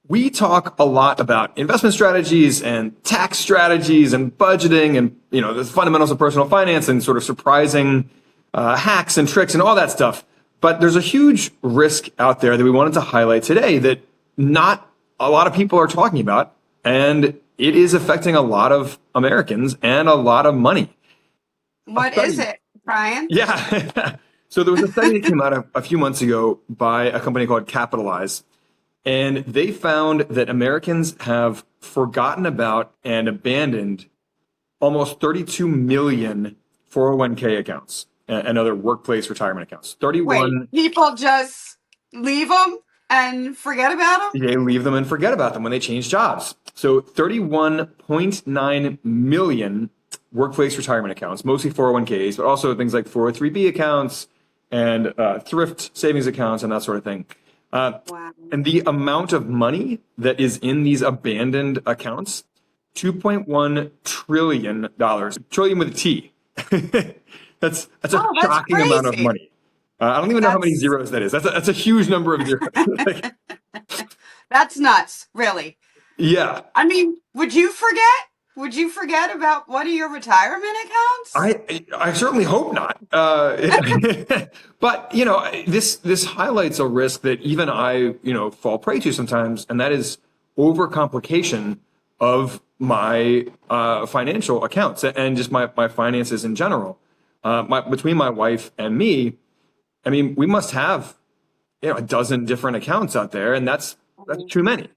We talk a lot about investment strategies and tax strategies and budgeting and, the fundamentals of personal finance and sort of surprising hacks and tricks and all that stuff. But there's a huge risk out there that we wanted to highlight today that not a lot of people are talking about, and it is affecting a lot of Americans and a lot of money. What is it, Brian? Yeah. So there was a study that came out a few months ago by a company called Capitalize, and they found that Americans have forgotten about and abandoned almost 32 million 401k accounts and other workplace retirement accounts. 31. Wait, people just leave them and forget about them? They leave them and forget about them when they change jobs. So 31.9 million workplace retirement accounts, mostly 401ks, but also things like 403b accounts and thrift savings accounts and that sort of thing. Wow. And the amount of money that is in these abandoned accounts, $2.1 trillion, trillion with a T. That's a shocking crazy. amount of money. I don't even know how many zeros that is. That's a huge number of zeros. That's nuts, really. Yeah. I mean, would you forget? Would you forget about one of your retirement accounts? I certainly hope not. But this highlights a risk that even I fall prey to sometimes, and that is overcomplication of my financial accounts and just my finances in general. Between my wife and me, I mean, we must have a dozen different accounts out there, and that's too many.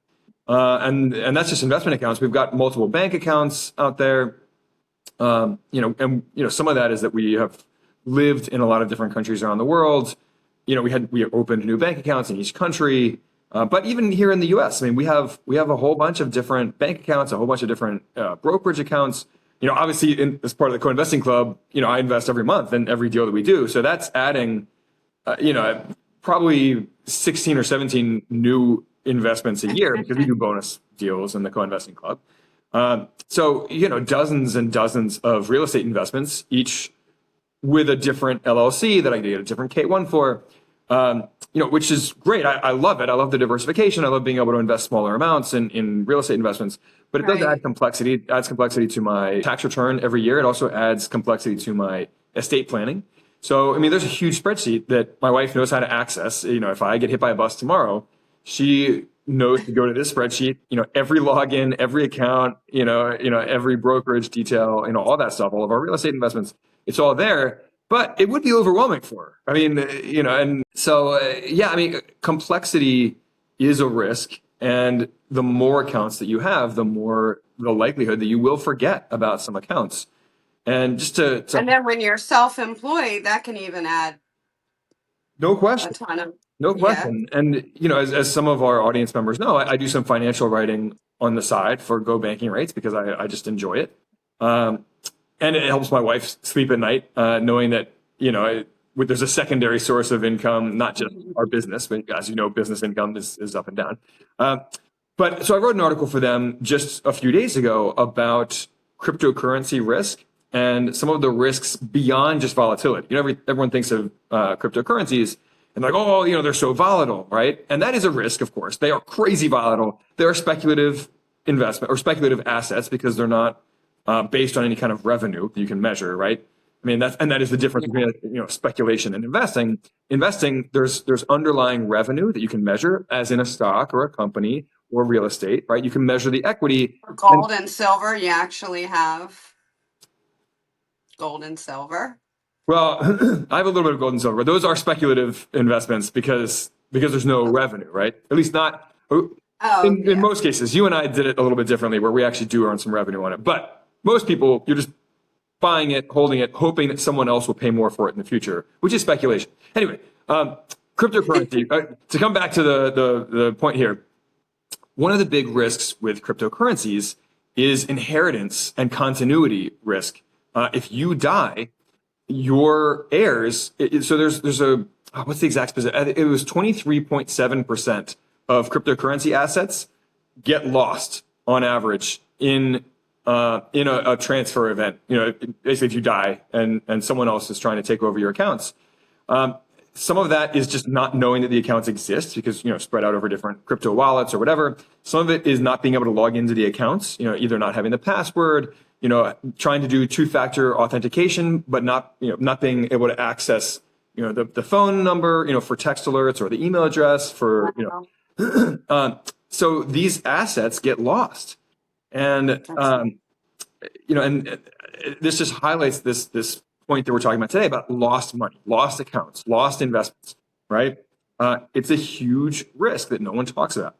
And that's just investment accounts. We've got multiple bank accounts out there. And some of that is that we have lived in a lot of different countries around the world. We opened new bank accounts in each country. But even here in the US, I mean, we have a whole bunch of different bank accounts, a whole bunch of different brokerage accounts. Obviously as part of the co-investing club, I invest every month in every deal that we do. So that's adding, probably 16 or 17 new investments a year because we do bonus deals in the co-investing club. So dozens and dozens of real estate investments, each with a different LLC that I get a different K1 for, which is great. I love it. I love the diversification. I love being able to invest smaller amounts in real estate investments, but it does add complexity. It adds complexity to my tax return every year. It also adds complexity to my estate planning. So, I mean, there's a huge spreadsheet that my wife knows how to access. If I get hit by a bus tomorrow, she knows to go to this spreadsheet, every login, every account, every brokerage detail, all that stuff, all of our real estate investments, it's all there, but it would be overwhelming for her. I mean, and so, complexity is a risk. And the more accounts that you have, the more the likelihood that you will forget about some accounts. And just to and then when you're self-employed, that can even add no question. a ton of No question. And, as some of our audience members know, I do some financial writing on the side for Go Banking Rates because I just enjoy it. And it helps my wife sleep at night, knowing that, there's a secondary source of income, not just our business, but as you know, business income is up and down. But so I wrote an article for them just a few days ago about cryptocurrency risk and some of the risks beyond just volatility. Everyone thinks of cryptocurrencies and like, they're so volatile, right? And that is a risk, of course. They are crazy volatile. They are speculative investment or speculative assets because they're not based on any kind of revenue that you can measure, right? I mean, that is the difference between speculation and investing. Investing, there's underlying revenue that you can measure, as in a stock or a company or real estate, right? You can measure the equity. For gold and silver. You actually have gold and silver. Well, I have a little bit of gold and silver. Those are speculative investments because there's no revenue, right? At least not in most cases. You and I did it a little bit differently where we actually do earn some revenue on it. But most people, you're just buying it, holding it, hoping that someone else will pay more for it in the future, which is speculation. Anyway, cryptocurrency, to come back to the point here, one of the big risks with cryptocurrencies is inheritance and continuity risk. If you die, your heirs, so there's a, what's the exact percent? It was 23.7% of cryptocurrency assets get lost on average in a transfer event. Basically if you die and someone else is trying to take over your accounts. some of that is just not knowing that the accounts exist because, spread out over different crypto wallets or whatever. Some of it is not being able to log into the accounts, either not having the password, trying to do two-factor authentication, but not being able to access, the phone number, for text alerts or the email address for, so these assets get lost. And, and this just highlights this point that we're talking about today about lost money, lost accounts, lost investments, right? It's a huge risk that no one talks about.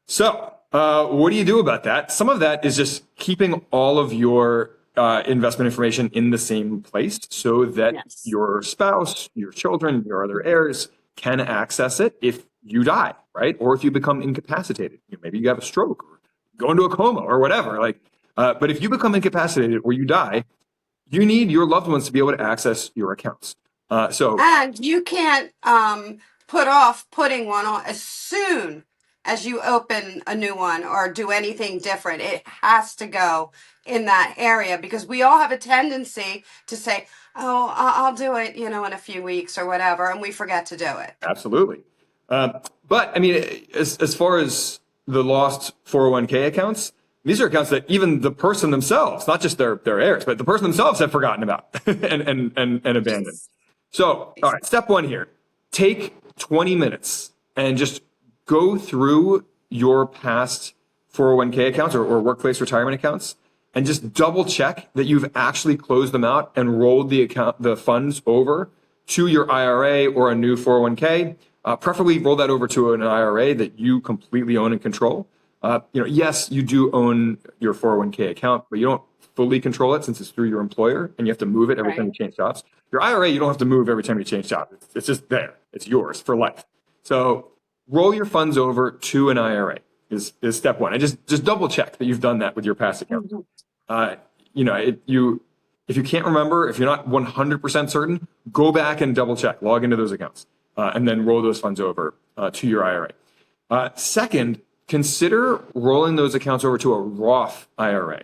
So what do you do about that? Some of that is just keeping all of your investment information in the same place so that your spouse, your children, your other heirs can access it if you die, right? Or if you become incapacitated. Maybe you have a stroke or go into a coma or whatever. But if you become incapacitated or you die, you need your loved ones to be able to access your accounts. And you can't put off putting one on as soon as you open a new one or do anything different. It has to go in that area because we all have a tendency to say, oh, I'll do it, in a few weeks or whatever, and we forget to do it. Absolutely. But I mean, as far as the lost 401k accounts, these are accounts that even the person themselves, not just their heirs, but the person themselves have forgotten about and abandoned. So, all right, step one here, take 20 minutes and just go through your past 401k accounts or workplace retirement accounts and just double check that you've actually closed them out and rolled the funds over to your IRA or a new 401k. Preferably roll that over to an IRA that you completely own and control. Yes, you do own your 401k account, but you don't fully control it since it's through your employer and you have to move it every time you change jobs. Your IRA, you don't have to move every time you change jobs. It's just there. It's yours for life. So roll your funds over to an IRA is step one. And just double check that you've done that with your past account. If you can't remember, if you're not 100% certain, go back and double check, log into those accounts, and then roll those funds over to your IRA. Second, consider rolling those accounts over to a Roth IRA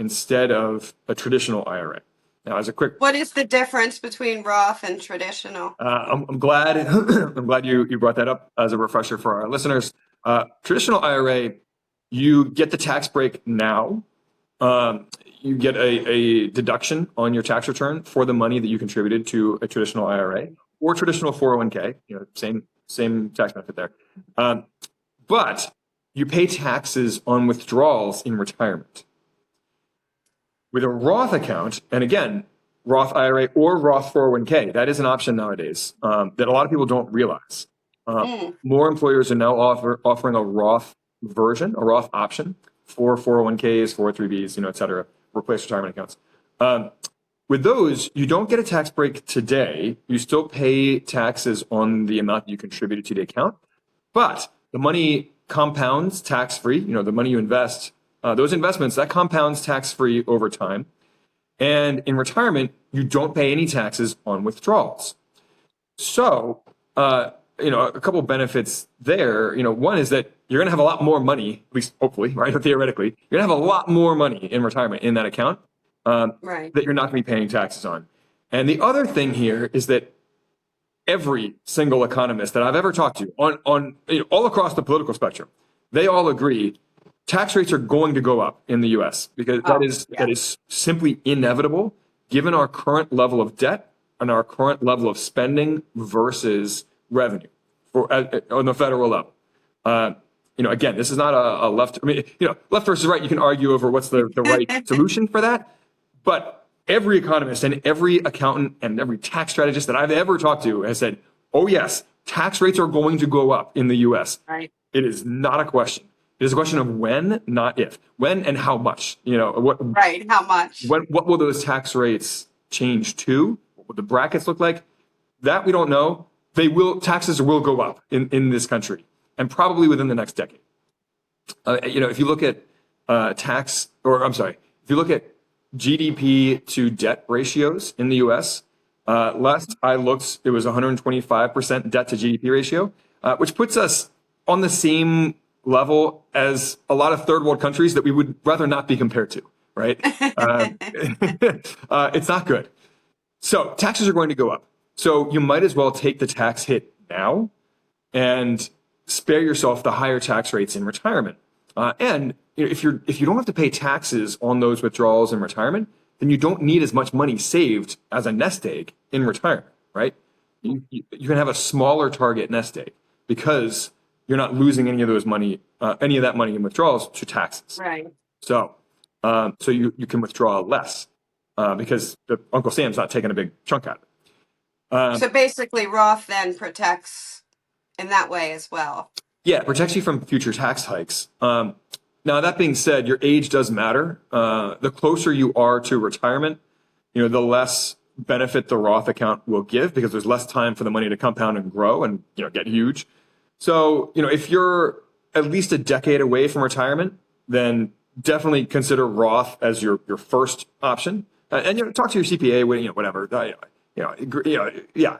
instead of a traditional IRA. Now, what is the difference between Roth and traditional? I'm glad you brought that up as a refresher for our listeners. Traditional IRA, you get the tax break now. You get a deduction on your tax return for the money that you contributed to a traditional IRA or traditional 401k. Same tax benefit there. But you pay taxes on withdrawals in retirement. With a Roth account, and again, Roth IRA or Roth 401k, that is an option nowadays that a lot of people don't realize. More employers are now offering a Roth version, a Roth option for 401ks, 403bs, et cetera, workplace retirement accounts. With those, you don't get a tax break today. You still pay taxes on the amount that you contributed to the account, but the money compounds tax-free. The money you invest, those investments, that compounds tax-free over time. And in retirement, you don't pay any taxes on withdrawals. So, a couple of benefits there. One is that you're going to have a lot more money, at least hopefully, right? Theoretically, you're going to have a lot more money in retirement in that account that you're not going to be paying taxes on. And the other thing here is that every single economist that I've ever talked to on all across the political spectrum, they all agree tax rates are going to go up in the U.S. because that is simply inevitable given our current level of debt and our current level of spending versus revenue on the federal level. Again, this is not a left. Left versus right. You can argue over what's the right solution for that, but every economist and every accountant and every tax strategist that I've ever talked to has said, "Oh yes, tax rates are going to go up in the U.S." Right. It is not a question. It is a question of when, not if. When and how much. How much? What will those tax rates change to? What will the brackets look like? That we don't know. Taxes will go up in this country, and probably within the next decade. If you look at if you look at GDP to debt ratios in the U.S., last I looked, it was 125% debt to GDP ratio, which puts us on the same level as a lot of third world countries that we would rather not be compared to, right? It's not good. So taxes are going to go up. So you might as well take the tax hit now and spare yourself the higher tax rates in retirement. And if you don't have to pay taxes on those withdrawals in retirement, then you don't need as much money saved as a nest egg in retirement, right? You can have a smaller target nest egg because you're not losing any of that money in withdrawals to taxes. Right. So you can withdraw less because Uncle Sam's not taking a big chunk out of it. So basically, Roth then protects in that way as well. Yeah, it protects you from future tax hikes. Now, that being said, your age does matter. The closer you are to retirement, the less benefit the Roth account will give because there's less time for the money to compound and grow and get huge. So, if you're at least a decade away from retirement, then definitely consider Roth as your first option. And talk to your CPA, whatever. Yeah.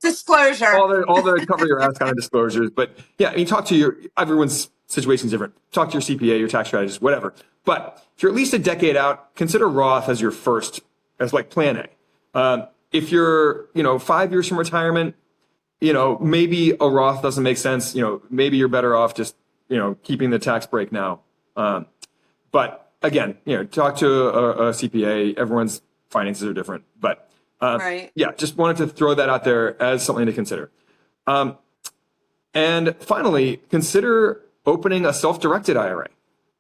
Disclosure. All the cover your ass kind of disclosures. But yeah, talk to everyone's situation is different. Talk to your CPA, your tax strategist, whatever. But if you're at least a decade out, consider Roth as your first, as like plan A. If you're, 5 years from retirement, maybe a Roth doesn't make sense. Maybe you're better off just, keeping the tax break now. But again, talk to a CPA. Everyone's finances are different. But right. Yeah, just wanted to throw that out there as something to consider. And finally, consider opening a self-directed IRA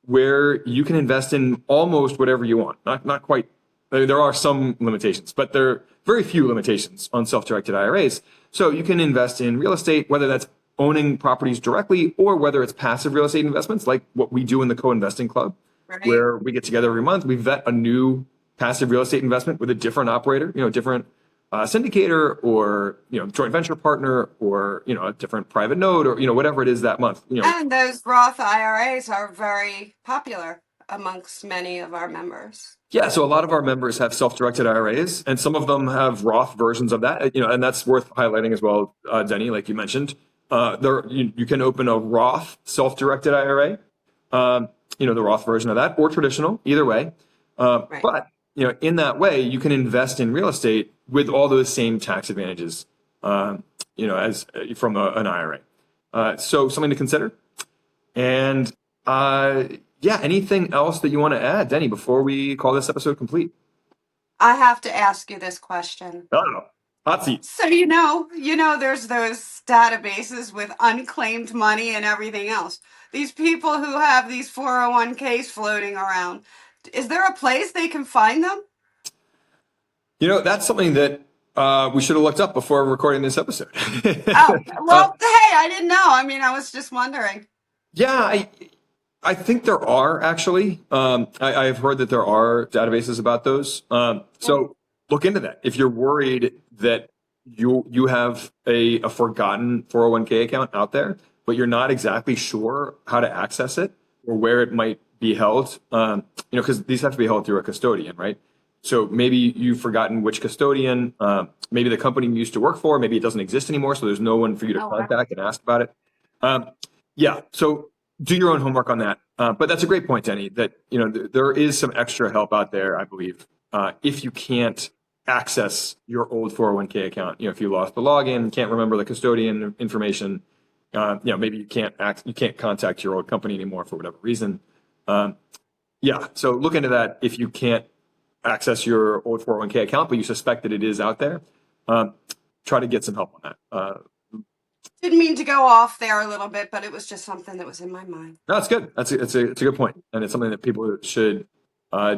where you can invest in almost whatever you want. Not quite. There are some limitations, but there are very few limitations on self-directed IRAs. So you can invest in real estate, whether that's owning properties directly or whether it's passive real estate investments like what we do in the co-investing club, Right. where we get together every month. We vet a new passive real estate investment with a different operator, different syndicator or, joint venture partner or, a different private node or, whatever it is that month. And those Roth IRAs are very popular amongst many of our members. Yeah, so a lot of our members have self-directed IRAs, and some of them have Roth versions of that. And that's worth highlighting as well, Deni, like you mentioned. You can open a Roth self-directed IRA, the Roth version of that, or traditional, either way. Right. But in that way, you can invest in real estate with all those same tax advantages, as from an IRA. So something to consider. And anything else that you want to add, Deni, before we call this episode complete? I have to ask you this question. Oh, hot seat. So there's those databases with unclaimed money and everything else. These people who have these 401ks floating around, is there a place they can find them? That's something that we should have looked up before recording this episode. Oh, well, hey, I didn't know. I was just wondering. Yeah, I think there are actually. I've heard that there are databases about those. So look into that. If you're worried that you have a forgotten 401k account out there, but you're not exactly sure how to access it or where it might be held, because these have to be held through a custodian, right? So maybe you've forgotten which custodian, maybe the company you used to work for, maybe it doesn't exist anymore, so there's no one for you to contact and ask about it. So do your own homework on that. But that's a great point, Deni, that there is some extra help out there, I believe, if you can't access your old 401k account. If you lost the login, can't remember the custodian information, maybe you can't contact your old company anymore for whatever reason. So look into that if you can't access your old 401k account, but you suspect that it is out there. Try to get some help on that. Didn't mean to go off there a little bit, but it was just something that was in my mind. No, it's good. It's a good point, and it's something that people should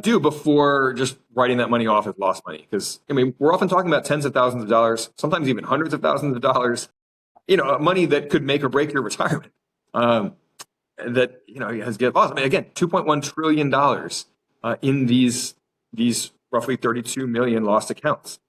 do before just writing that money off as lost money. Because we're often talking about tens of thousands of dollars, sometimes even hundreds of thousands of dollars. Money that could make or break your retirement. That has get lost. Again, $2.1 trillion in these roughly 32 million lost accounts.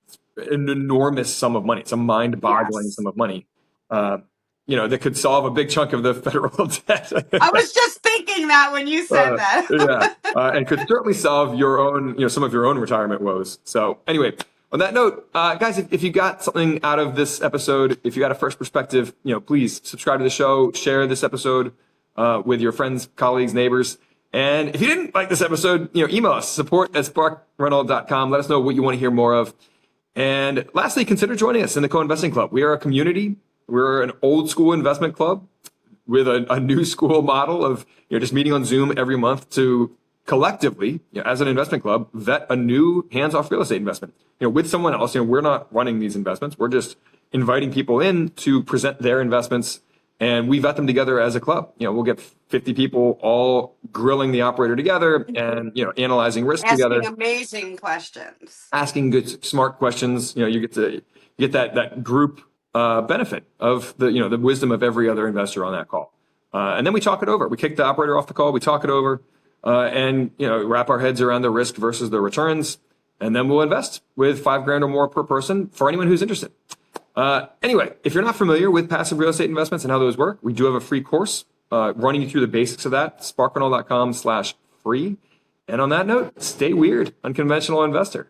It's an enormous sum of money. It's a mind-boggling sum of money. That could solve a big chunk of the federal debt. I was just thinking that when you said that. And could certainly solve your own, some of your own retirement woes. So anyway, on that note, guys, if you got something out of this episode, if you got a fresh perspective, please subscribe to the show, share this episode with your friends, colleagues, neighbors. And if you didn't like this episode, email us, support@sparkrental.com. Let us know what you want to hear more of. And lastly, consider joining us in the Co-Investing Club. We are a community. We're an old school investment club with a new school model of just meeting on Zoom every month to collectively, as an investment club, vet a new hands-off real estate investment. With someone else. We're not running these investments. We're just inviting people in to present their investments, and we vet them together as a club. We'll get 50 people all grilling the operator together and analyzing risk together, asking amazing questions, asking good, smart questions. You get that group benefit of the wisdom of every other investor on that call. And then we talk it over. We kick the operator off the call. We talk it over and wrap our heads around the risk versus the returns. And then we'll invest with $5,000 or more per person for anyone who's interested. Anyway, if you're not familiar with passive real estate investments and how those work, we do have a free course running you through the basics of that, sparkrental.com/free. And on that note, stay weird, unconventional investor.